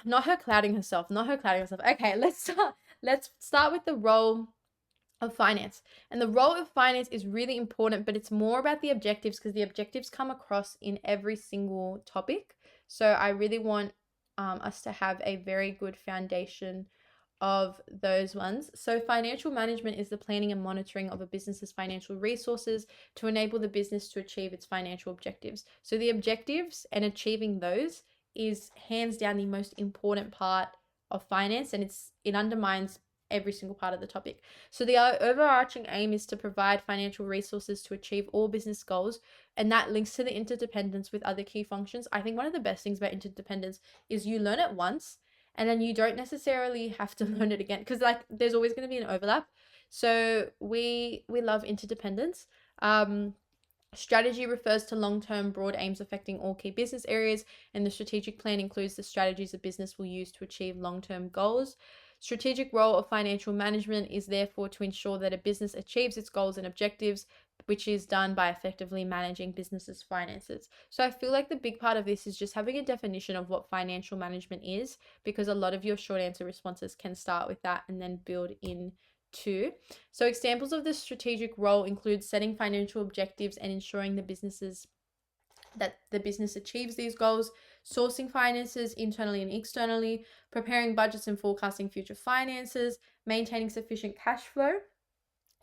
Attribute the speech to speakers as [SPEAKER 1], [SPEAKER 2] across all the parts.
[SPEAKER 1] not her clouding herself, Okay, let's start with the role of finance. And the role of finance is really important, but it's more about the objectives because the objectives come across in every single topic. So I really want us to have a very good foundation of those ones. So financial management is the planning and monitoring of a business's financial resources to enable the business to achieve its financial objectives. So the objectives and achieving those is hands down the most important part of finance, and it undermines every single part of the topic. So the overarching aim is to provide financial resources to achieve all business goals, and that links to the interdependence with other key functions. I think one of the best things about interdependence is you learn it once and then you don't necessarily have to learn it again because like there's always going to be an overlap. So we love interdependence. Strategy refers to long-term broad aims affecting all key business areas, and the strategic plan includes the strategies a business will use to achieve long-term goals. Strategic role of financial management is therefore to ensure that a business achieves its goals and objectives, which is done by effectively managing business's finances. So I feel like the big part of this is just having a definition of what financial management is, because a lot of your short answer responses can start with that and then build in to. So examples of the strategic role include setting financial objectives and ensuring that the business achieves these goals, sourcing finances internally and externally, preparing budgets and forecasting future finances, maintaining sufficient cash flow,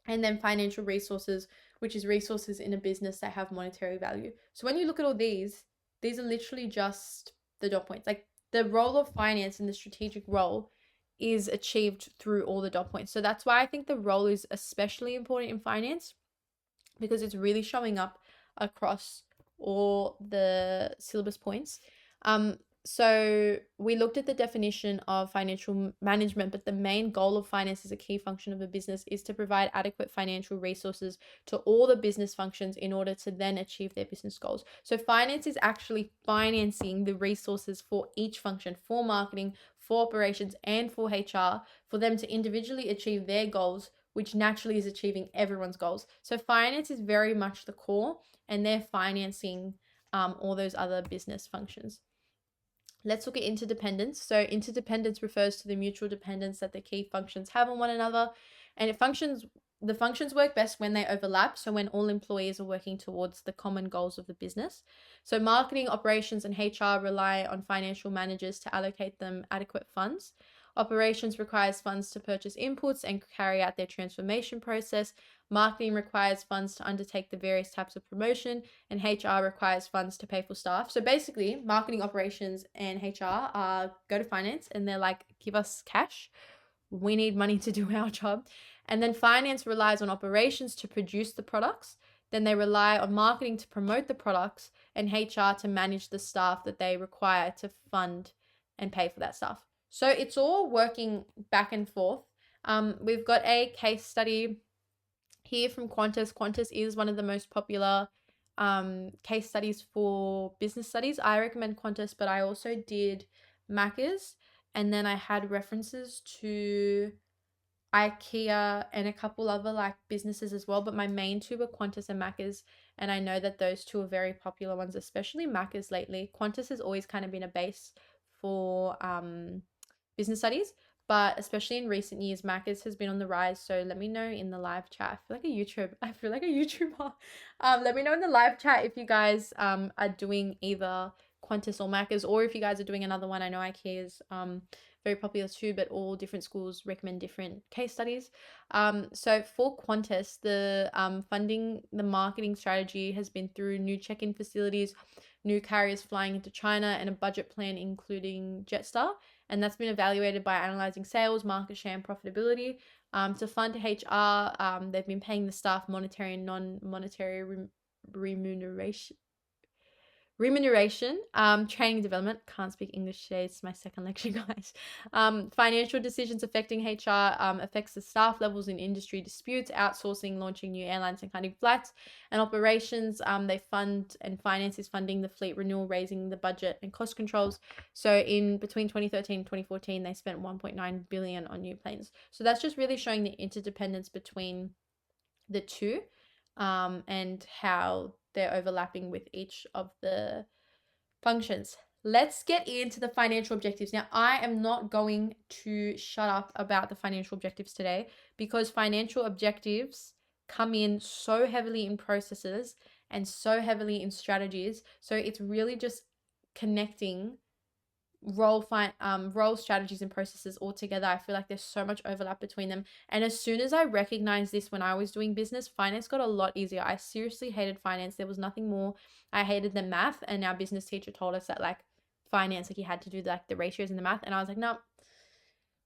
[SPEAKER 1] and then financial resources, which is resources in a business that have monetary value. So when you look at all these are literally just the dot points. Like the role of finance and the strategic role is achieved through all the dot points. So that's why I think the role is especially important in finance, because it's really showing up across all the syllabus points. So we looked at the definition of financial management, but the main goal of finance as a key function of a business is to provide adequate financial resources to all the business functions in order to then achieve their business goals. So finance is actually financing the resources for each function, for marketing, for operations, and for HR, for them to individually achieve their goals, which naturally is achieving everyone's goals. So finance is very much the core, and they're financing all those other business functions. Let's look at interdependence. So interdependence refers to the mutual dependence that the key functions have on one another, and the functions work best when they overlap, so when all employees are working towards the common goals of the business. So marketing, operations, and HR rely on financial managers to allocate them adequate funds. Operations requires funds to purchase inputs and carry out their transformation process. Marketing requires funds to undertake the various types of promotion, and HR requires funds to pay for staff. So basically, marketing, operations, and HR go to finance and they're like, give us cash. We need money to do our job. And then finance relies on operations to produce the products. Then they rely on marketing to promote the products, and HR to manage the staff that they require to fund and pay for that stuff. So it's all working back and forth. We've got a case study here from Qantas. Qantas is one of the most popular case studies for business studies. I recommend Qantas, but I also did Macca's, and then I had references to IKEA and a couple other like businesses as well, but my main two were Qantas and Macca's, and I know that those two are very popular ones, especially Macca's lately. Qantas has always kind of been a base for business studies, but especially in recent years, Macca's has been on the rise. So let me know in the live chat. I feel like a YouTuber. Let me know in the live chat if you guys are doing either Qantas or Macca's, or if you guys are doing another one. I know IKEA is very popular too, but all different schools recommend different case studies. So for Qantas, the marketing strategy has been through new check-in facilities, new carriers flying into China, and a budget plan including Jetstar. And that's been evaluated by analyzing sales, market share, and profitability. To fund HR, they've been paying the staff monetary and non-monetary remuneration, training and development. Can't speak English today. It's my second lecture, guys. Financial decisions affecting HR affects the staff levels in industry disputes, outsourcing, launching new airlines and cutting flights. And operations, they fund, and finance is funding the fleet renewal, raising the budget and cost controls. So in between 2013 and 2014, they spent 1.9 billion on new planes. So that's just really showing the interdependence between the two, and how they're overlapping with each of the functions. let's get into the financial objectives. Now, I am not going to shut up about the financial objectives today because financial objectives come in so heavily in processes and so heavily in strategies. So it's really just connecting role strategies and processes all together. I feel like there's so much overlap between them. And as soon as I recognized this when I was doing business, finance got a lot easier. I seriously hated finance. There was nothing more I hated than math. And our business teacher told us that like finance, like you had to do like the ratios and the math. And I was like, no,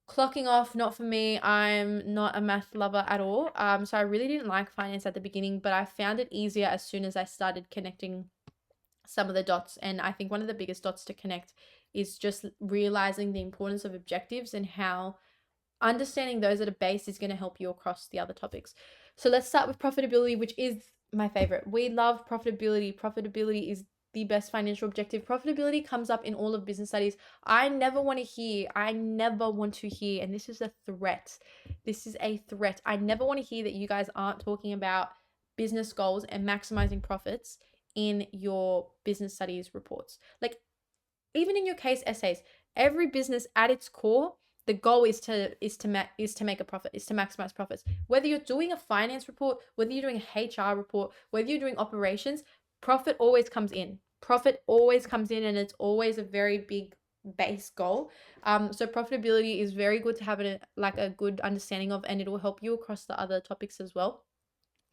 [SPEAKER 1] clocking off, not for me. I'm not a math lover at all. So I really didn't like finance at the beginning, but I found it easier as soon as I started connecting some of the dots. And I think one of the biggest dots to connect is just realizing the importance of objectives and how understanding those at a base is going to help you across the other topics. So let's start with profitability, which is my favorite. We love profitability. Profitability is the best financial objective. Profitability comes up in all of business studies. I never want to hear, and this is a threat. This is a threat. I never want to hear that you guys aren't talking about business goals and maximizing profits in your business studies reports. Like even in your case essays, every business at its core, the goal is to make a profit, is to maximize profits. Whether you're doing a finance report, whether you're doing a HR report, whether you're doing operations, profit always comes in. Profit always comes in, and it's always a very big base goal. So profitability is very good to have a good understanding of, and it will help you across the other topics as well.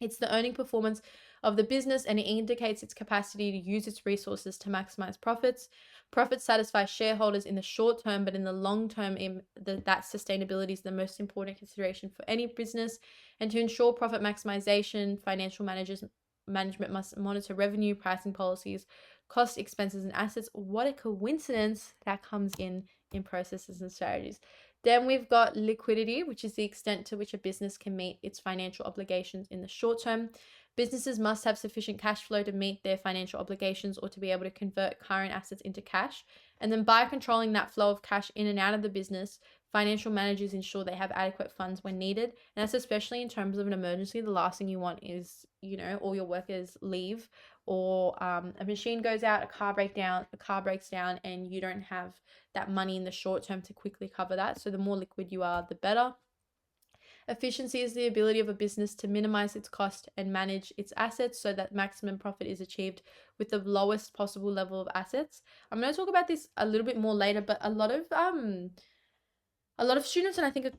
[SPEAKER 1] It's the earning performance of the business, and it indicates its capacity to use its resources to maximize profits. Profits satisfy shareholders in the short term, but in the long term, that sustainability is the most important consideration for any business. And to ensure profit maximization, financial management must monitor revenue, pricing policies, cost, expenses, and assets. What a coincidence that comes in processes and strategies. Then we've got liquidity, which is the extent to which a business can meet its financial obligations in the short term. Businesses must have sufficient cash flow to meet their financial obligations or to be able to convert current assets into cash. And then by controlling that flow of cash in and out of the business, financial managers ensure they have adequate funds when needed. And that's especially in terms of an emergency. The last thing you want is, all your workers leave, or a machine goes out, a car breaks down, and you don't have that money in the short term to quickly cover that. So the more liquid you are, the better. Efficiency is the ability of a business to minimize its cost and manage its assets so that maximum profit is achieved with the lowest possible level of assets. I'm going to talk about this a little bit more later, but a lot of students, and I think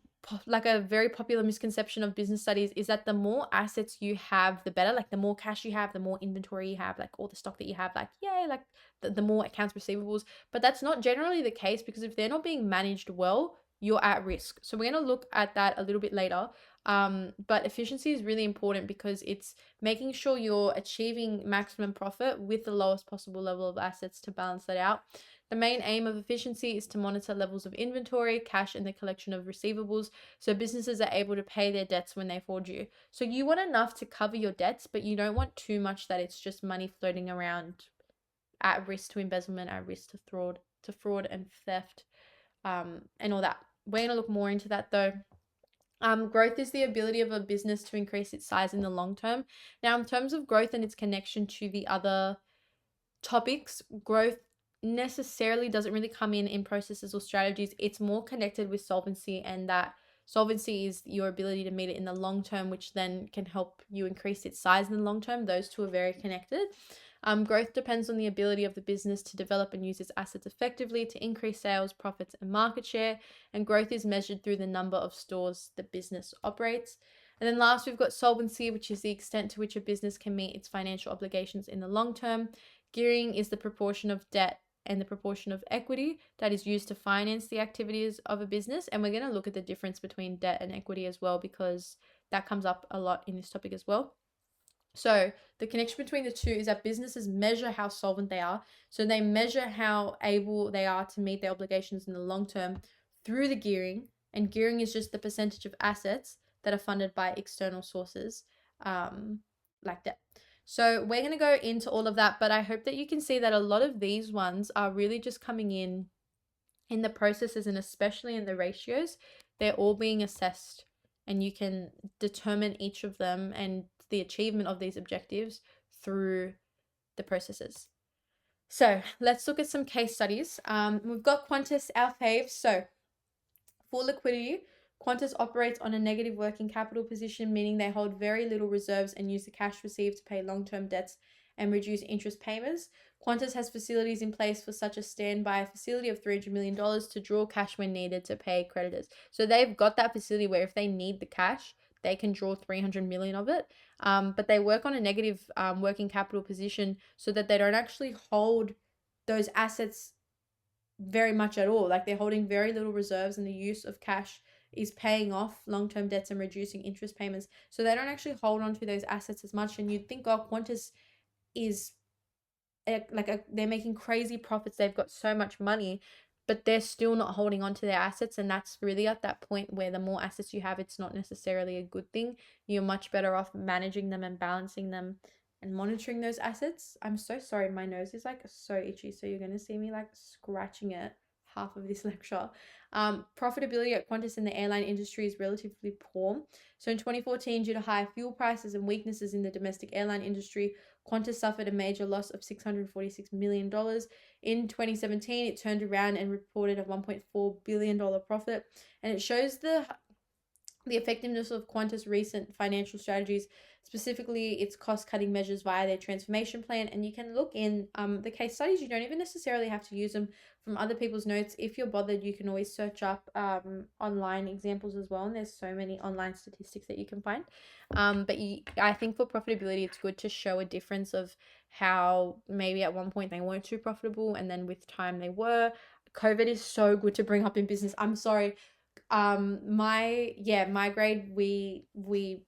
[SPEAKER 1] like a very popular misconception of business studies is that the more assets you have, the better. Like the more cash you have, the more inventory you have, like all the stock that you have, like yay, like the more accounts receivables. But that's not generally the case, because if they're not being managed well, you're at risk. So we're going to look at that a little bit later. But efficiency is really important because it's making sure you're achieving maximum profit with the lowest possible level of assets to balance that out. The main aim of efficiency is to monitor levels of inventory, cash, and the collection of receivables, so businesses are able to pay their debts when they fall due. So you want enough to cover your debts, but you don't want too much that it's just money floating around at risk to embezzlement, at risk to fraud and theft, and all that. We're going to look more into that though. Growth is the ability of a business to increase its size in the long term. Now, in terms of growth and its connection to the other topics, growth necessarily doesn't really come in processes or strategies. It's more connected with solvency, and that solvency is your ability to meet it in the long term, which then can help you increase its size in the long term. Those two are very connected. Growth depends on the ability of the business to develop and use its assets effectively to increase sales, profits, and market share. And growth is measured through the number of stores the business operates. And then last, we've got solvency, which is the extent to which a business can meet its financial obligations in the long term. Gearing is the proportion of debt and the proportion of equity that is used to finance the activities of a business. And we're going to look at the difference between debt and equity as well, because that comes up a lot in this topic as well. So the connection between the two is that businesses measure how solvent they are. So they measure how able they are to meet their obligations in the long term through the gearing. And gearing is just the percentage of assets that are funded by external sources, like debt. So we're going to go into all of that, but I hope that you can see that a lot of these ones are really just coming in the processes, and especially in the ratios. They're all being assessed, and you can determine each of them and the achievement of these objectives through the processes. So let's look at some case studies. We've got Qantas, our fave. So for liquidity, Qantas operates on a negative working capital position, meaning they hold very little reserves and use the cash received to pay long-term debts and reduce interest payments. Qantas has facilities in place for such a standby facility of $300 million to draw cash when needed to pay creditors. So they've got that facility where if they need the cash, they can draw 300 million of it. But they work on a negative working capital position so that they don't actually hold those assets very much at all. Like they're holding very little reserves, and the use of cash is paying off long-term debts and reducing interest payments. So they don't actually hold on to those assets as much. And you'd think, oh, Qantas is they're making crazy profits. They've got so much money, but they're still not holding on to their assets. And that's really at that point where the more assets you have, it's not necessarily a good thing. You're much better off managing them and balancing them and monitoring those assets. I'm so sorry. My nose is like so itchy. So you're going to see me like scratching it half of this lecture. Profitability at Qantas in the airline industry is relatively poor. So in 2014, due to high fuel prices and weaknesses in the domestic airline industry, Qantas suffered a major loss of $646 million. In 2017, it turned around and reported a $1.4 billion profit. And it shows the effectiveness of Qantas' recent financial strategies, specifically its cost-cutting measures via their transformation plan. And you can look in the case studies. You don't even necessarily have to use them from other people's notes. If you're bothered, you can always search up online examples as well. And there's so many online statistics that you can find. But I think for profitability, it's good to show a difference of how maybe at one point they weren't too profitable, and then with time they were. COVID is so good to bring up in business. I'm sorry, my grade, we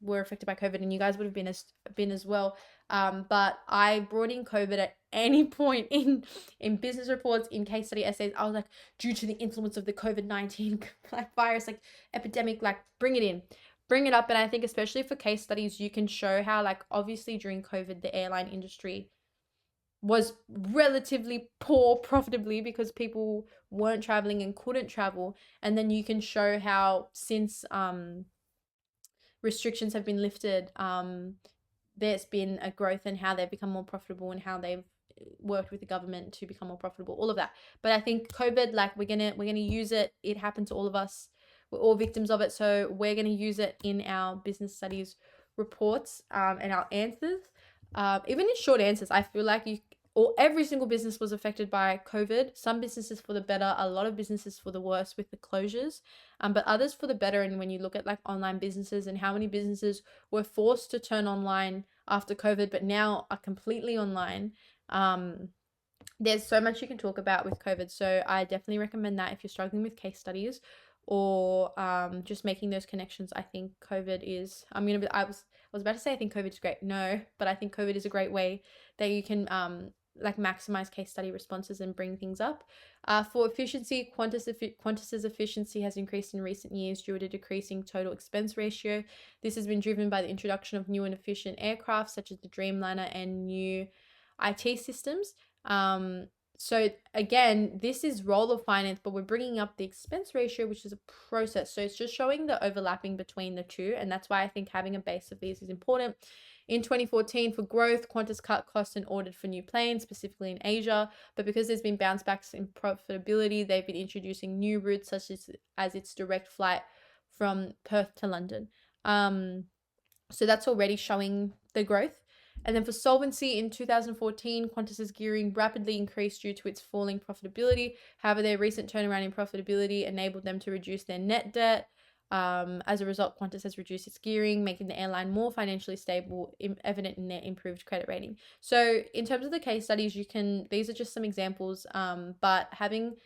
[SPEAKER 1] were affected by COVID, and you guys would have been as well. But I brought in COVID at any point in business reports, in case study essays. I was like, due to the influence of the COVID-19 like virus, like epidemic, like bring it up. And I think especially for case studies, you can show how, like, obviously during COVID the airline industry was relatively poor profitably because people weren't traveling and couldn't travel. And then you can show how since restrictions have been lifted, there's been a growth in how they've become more profitable and how they've worked with the government to become more profitable, all of that. But I think COVID, like, we're gonna use it. It happened to all of us. We're all victims of it, so we're gonna use it in our business studies reports and our answers. Even in short answers, I feel like every single business was affected by COVID. Some businesses for the better, a lot of businesses for the worse with the closures, but others for the better. And when you look at like online businesses and how many businesses were forced to turn online after COVID, but now are completely online, there's so much you can talk about with COVID. So I definitely recommend that if you're struggling with case studies or just making those connections. I think COVID is, I was about to say I think COVID is great. No, but I think COVID is a great way that you can like maximize case study responses and bring things up. For efficiency, Qantas's efficiency has increased in recent years due to decreasing total expense ratio. This has been driven by the introduction of new and efficient aircraft such as the Dreamliner and new IT systems. So again, this is role of finance, but we're bringing up the expense ratio, which is a process. So it's just showing the overlapping between the two. And that's why I think having a base of these is important. In 2014, for growth, Qantas cut costs and ordered for new planes, specifically in Asia. But because there's been bounce backs in profitability, they've been introducing new routes, such as its direct flight from Perth to London. So that's already showing the growth. And then for solvency in 2014, Qantas's gearing rapidly increased due to its falling profitability. However, their recent turnaround in profitability enabled them to reduce their net debt. As a result, Qantas has reduced its gearing, making the airline more financially stable, evident in their improved credit rating. So in terms of the case studies, these are just some examples, but having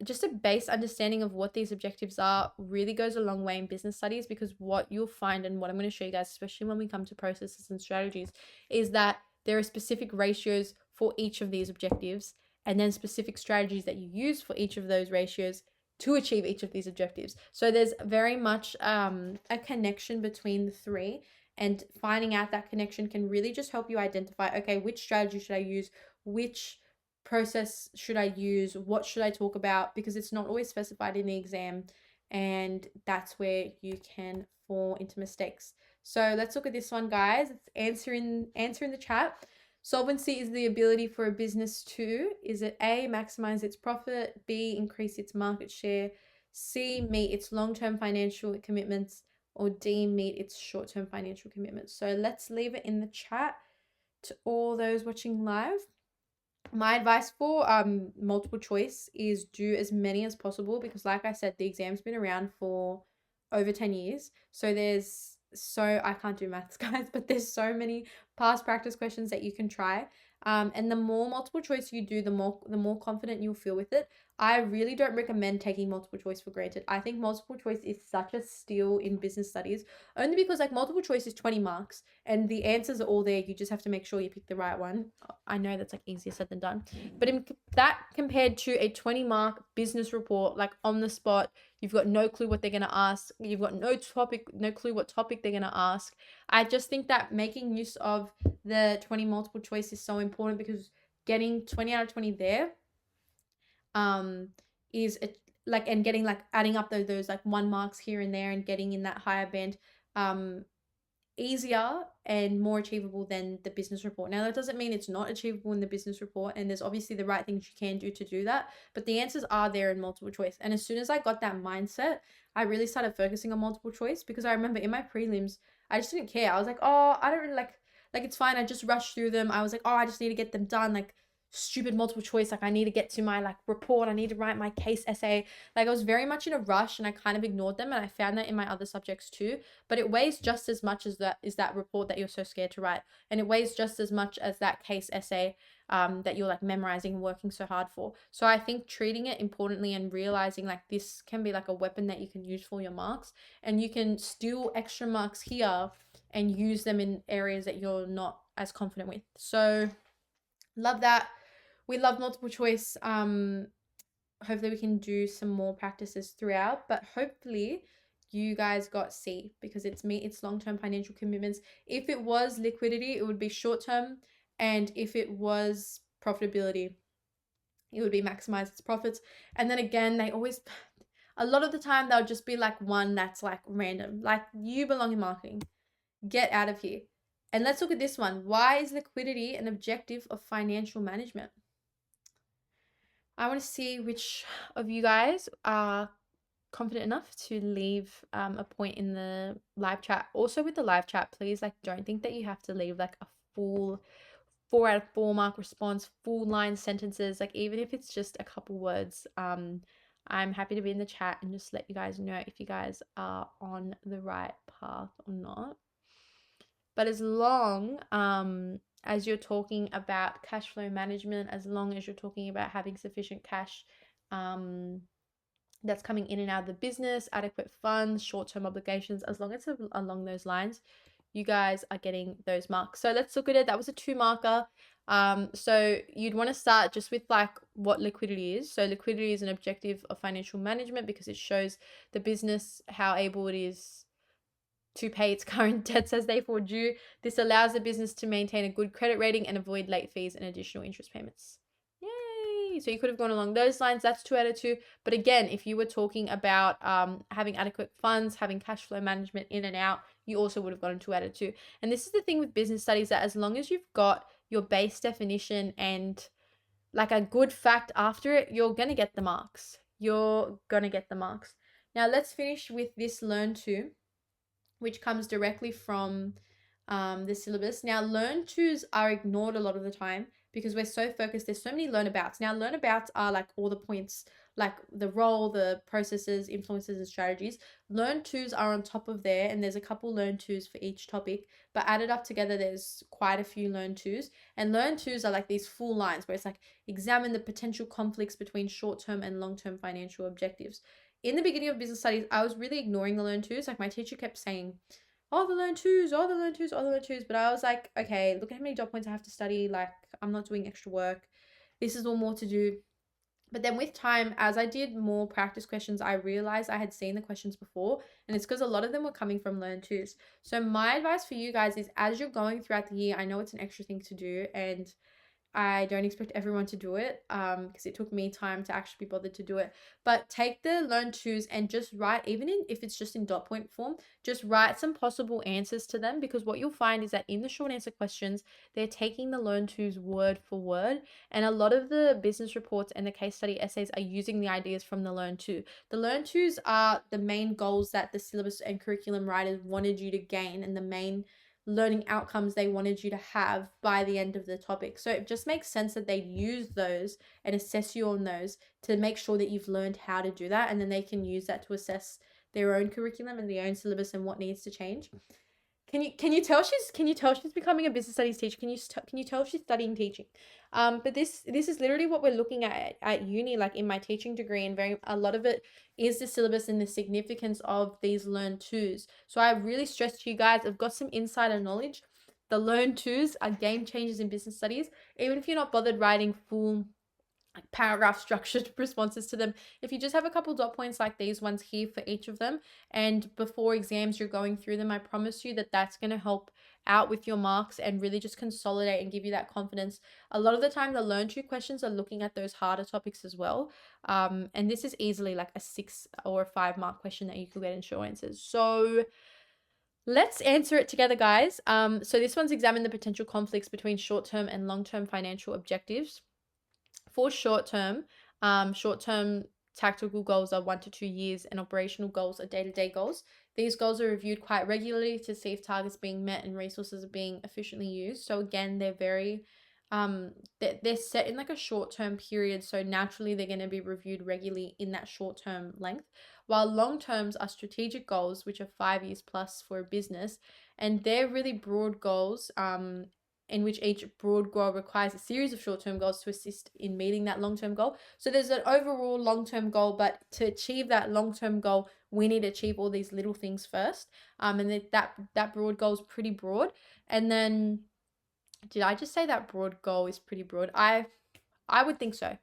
[SPEAKER 1] just a base understanding of what these objectives are really goes a long way in business studies, because what you'll find, and what I'm going to show you guys, especially when we come to processes and strategies, is that there are specific ratios for each of these objectives, and then specific strategies that you use for each of those ratios to achieve each of these objectives. So there's very much a connection between the three, and finding out that connection can really just help you identify, okay, which strategy should I use, which process should I use, what should I talk about, because it's not always specified in the exam, and that's where you can fall into mistakes. So let's look at this one, guys. It's answer in the chat. Solvency is the ability for a business to, is it A, maximize its profit, B, increase its market share, C, meet its long-term financial commitments, or D, meet its short-term financial commitments. So let's leave it in the chat to all those watching live. My advice for multiple choice is do as many as possible, because like I said, the exam's been around for over 10 years. So I can't do maths, guys, but there's so many past practice questions that you can try. And the more multiple choice you do, the more confident you'll feel with it. I really don't recommend taking multiple choice for granted. I think multiple choice is such a steal in business studies, only because like multiple choice is 20 marks and the answers are all there. You just have to make sure you pick the right one. I know that's like easier said than done, but in that compared to a 20 mark business report, like on the spot, you've got no clue what they're going to ask. You've got no clue what topic they're going to ask. I just think that making use of the 20 multiple choice is so important, because getting 20 out of 20 there is like, and getting like adding up those like 1 marks here and there and getting in that higher band easier and more achievable than the business report. Now, that doesn't mean it's not achievable in the business report, and there's obviously the right things you can do that, but the answers are there in multiple choice. And as soon as I got that mindset, I really started focusing on multiple choice, because I remember in my prelims, I just didn't care. I was like, oh, I don't really like it's fine. I just rushed through them. I was like, oh, I just need to get them done. Like, stupid multiple choice, like I need to get to my like report, I need to write my case essay. Like, I was very much in a rush and I kind of ignored them, and I found that in my other subjects too. But it weighs just as much as that report that you're so scared to write, and it weighs just as much as that case essay that you're like memorizing and working so hard for. So I think treating it importantly and realizing like this can be like a weapon that you can use for your marks, and you can steal extra marks here and use them in areas that you're not as confident with. So love that. We love multiple choice. Hopefully we can do some more practices throughout, but hopefully you guys got C, because it's long-term financial commitments. If it was liquidity, it would be short-term, and if it was profitability, it would be maximize its profits. And then again, a lot of the time they'll just be like one that's like random, like you belong in marketing, get out of here. And let's look at this one. Why is liquidity an objective of financial management? I want to see which of you guys are confident enough to leave a point in the live chat. Also with the live chat, please, like, don't think that you have to leave like a full 4 out of 4 mark response, full line sentences. Like, even if it's just a couple words, I'm happy to be in the chat and just let you guys know if you guys are on the right path or not. But as long as you're talking about cash flow management, as long as you're talking about having sufficient cash that's coming in and out of the business, adequate funds, short-term obligations, as long as it's along those lines, you guys are getting those marks. So let's look at it. That was a 2 marker. So you'd want to start just with like what liquidity is. So liquidity is an objective of financial management because it shows the business how able it is to pay its current debts as they fall due. This allows the business to maintain a good credit rating and avoid late fees and additional interest payments. Yay! So you could have gone along those lines. That's 2 out of 2. But again, if you were talking about having adequate funds, having cash flow management in and out, you also would have gotten 2 out of 2. And this is the thing with business studies, that as long as you've got your base definition and like a good fact after it, you're going to get the marks. You're going to get the marks. Now let's finish with this learn to, which comes directly from the syllabus. Now, learn tos are ignored a lot of the time because we're so focused. There's so many learnabouts. Now, learnabouts are like all the points, like the role, the processes, influences, and strategies. Learn tos are on top of there, and there's a couple learn tos for each topic, but added up together, there's quite a few learn tos. And learn tos are like these full lines where it's like, examine the potential conflicts between short-term and long-term financial objectives. In the beginning of business studies, I was really ignoring the learn twos. Like, my teacher kept saying, oh, the learn twos, oh, the learn twos, oh, the learn twos. But I was like, okay, look at how many dot points I have to study. Like, I'm not doing extra work. This is all more to do. But then with time, as I did more practice questions, I realized I had seen the questions before, and it's because a lot of them were coming from learn twos. So my advice for you guys is, as you're going throughout the year, I know it's an extra thing to do, and I don't expect everyone to do it because it took me time to actually be bothered to do it. But take the learn twos and just write, even if it's just in dot point form, just write some possible answers to them, because what you'll find is that in the short answer questions, they're taking the learn twos word for word. And a lot of the business reports and the case study essays are using the ideas from the learn two. The learn twos are the main goals that the syllabus and curriculum writers wanted you to gain, and the main learning outcomes they wanted you to have by the end of the topic. So it just makes sense that they'd use those and assess you on those to make sure that you've learned how to do that, and then they can use that to assess their own curriculum and their own syllabus and what needs to change. Can you tell she's becoming a business studies teacher? Can you tell she's studying teaching? But this is literally what we're looking at uni, like in my teaching degree, and a lot of it is the syllabus and the significance of these learn twos. So I really stress to you guys, I've got some insider knowledge. The learn twos are game changers in business studies. Even if you're not bothered writing full paragraph structured responses to them, if you just have a couple dot points like these ones here for each of them, and before exams you're going through them, I promise you that that's going to help out with your marks and really just consolidate and give you that confidence. A lot of the time the learn to questions are looking at those harder topics as well, and this is easily like a 6 or a 5 mark question that you could get in short answers. So let's answer it together, guys. So this one's examine the potential conflicts between short-term and long-term financial objectives. For short-term tactical goals are 1 to 2 years, and operational goals are day-to-day goals. These goals are reviewed quite regularly to see if targets are being met and resources are being efficiently used. So again, they're very they're set in like a short-term period, so naturally they're going to be reviewed regularly in that short-term length, while long terms are strategic goals, which are 5 years plus for a business, and they're really broad goals in which each broad goal requires a series of short-term goals to assist in meeting that long-term goal. So there's an overall long-term goal, but to achieve that long-term goal, we need to achieve all these little things first. And that broad goal is pretty broad. And then, did I just say that broad goal is pretty broad? I would think so.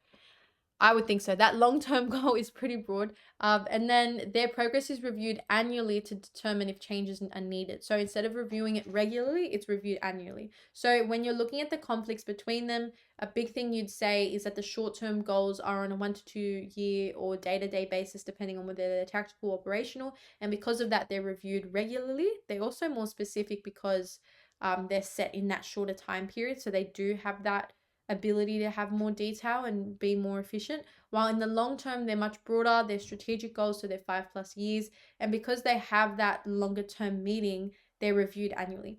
[SPEAKER 1] That long-term goal is pretty broad. And then their progress is reviewed annually to determine if changes are needed. So instead of reviewing it regularly, it's reviewed annually. So when you're looking at the conflicts between them, a big thing you'd say is that the short-term goals are on a 1 to 2 year or day-to-day basis, depending on whether they're tactical or operational. And because of that, they're reviewed regularly. They're also more specific because they're set in that shorter time period. So they do have that ability to have more detail and be more efficient, while in the long term they're much broader. They're strategic goals, so they're 5+ years, and because they have that longer term meeting, they're reviewed annually.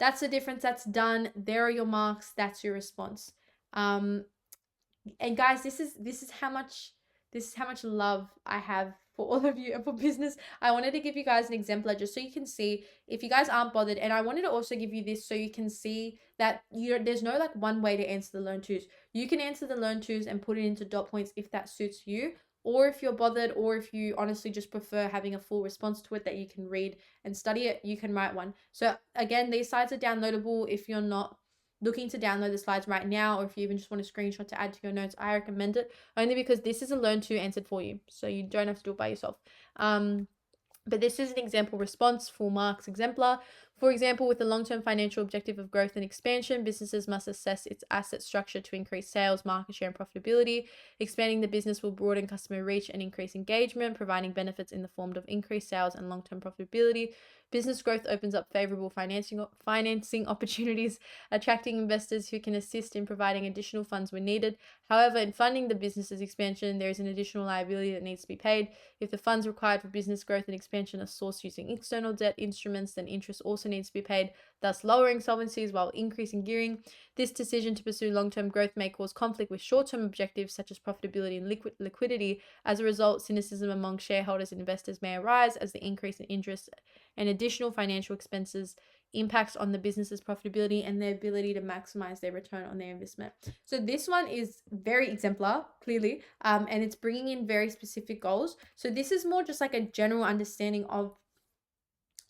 [SPEAKER 1] That's the difference. That's done. There are your marks. That's your response. And guys, this is how much love I have for all of you and for business. I wanted to give you guys an exemplar just so you can see if you guys aren't bothered, and I wanted to also give you this so you can see that there's no like one way to answer the learn twos. You can answer the learn twos and put it into dot points if that suits you, or if you're bothered, or if you honestly just prefer having a full response to it that you can read and study it, you can write one. So again, these slides are downloadable if you're not looking to download the slides right now, or if you even just want a screenshot to add to your notes. I recommend it only because this is a learn to answered for you, so you don't have to do it by yourself. But this is an example response, full marks exemplar. For example, with the long-term financial objective of growth and expansion, businesses must assess its asset structure to increase sales, market share, and profitability. Expanding the business will broaden customer reach and increase engagement, providing benefits in the form of increased sales and long-term profitability. Business growth opens up favorable financing opportunities, attracting investors who can assist in providing additional funds when needed. However, in funding the business's expansion, there is an additional liability that needs to be paid. If the funds required for business growth and expansion are sourced using external debt instruments, then interest also needs to be paid, thus lowering solvencies while increasing gearing. This decision to pursue long-term growth may cause conflict with short-term objectives such as profitability and liquidity. As a result, cynicism among shareholders and investors may arise as the increase in interest and additional financial expenses impacts on the business's profitability and their ability to maximize their return on their investment. So this one is very exemplar, clearly, and it's bringing in very specific goals. So this is more just like a general understanding of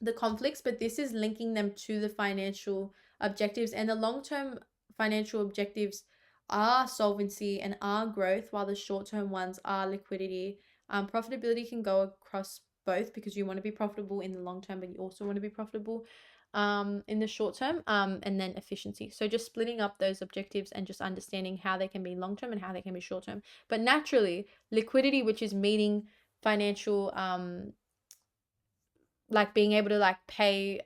[SPEAKER 1] the conflicts, but this is linking them to the financial objectives, and the long-term financial objectives are solvency and are growth, while the short-term ones are liquidity. Profitability can go across both because you want to be profitable in the long term, but you also want to be profitable in the short term, and then efficiency. So just splitting up those objectives and just understanding how they can be long term and how they can be short term. But naturally, liquidity, which is meeting financial like being able to like pay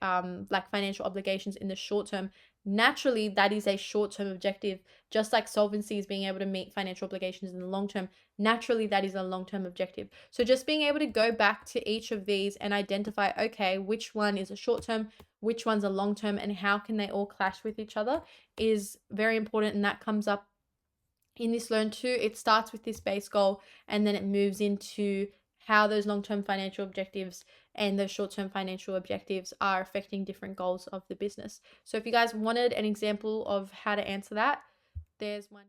[SPEAKER 1] like financial obligations in the short term, naturally that is a short-term objective. Just like solvency is being able to meet financial obligations in the long term, naturally that is a long-term objective. So just being able to go back to each of these and identify, okay, which one is a short-term, which one's a long-term, and how can they all clash with each other is very important. And that comes up in this Learn 2. It starts with this base goal and then it moves into how those long-term financial objectives and those short-term financial objectives are affecting different goals of the business. So if you guys wanted an example of how to answer that, there's one.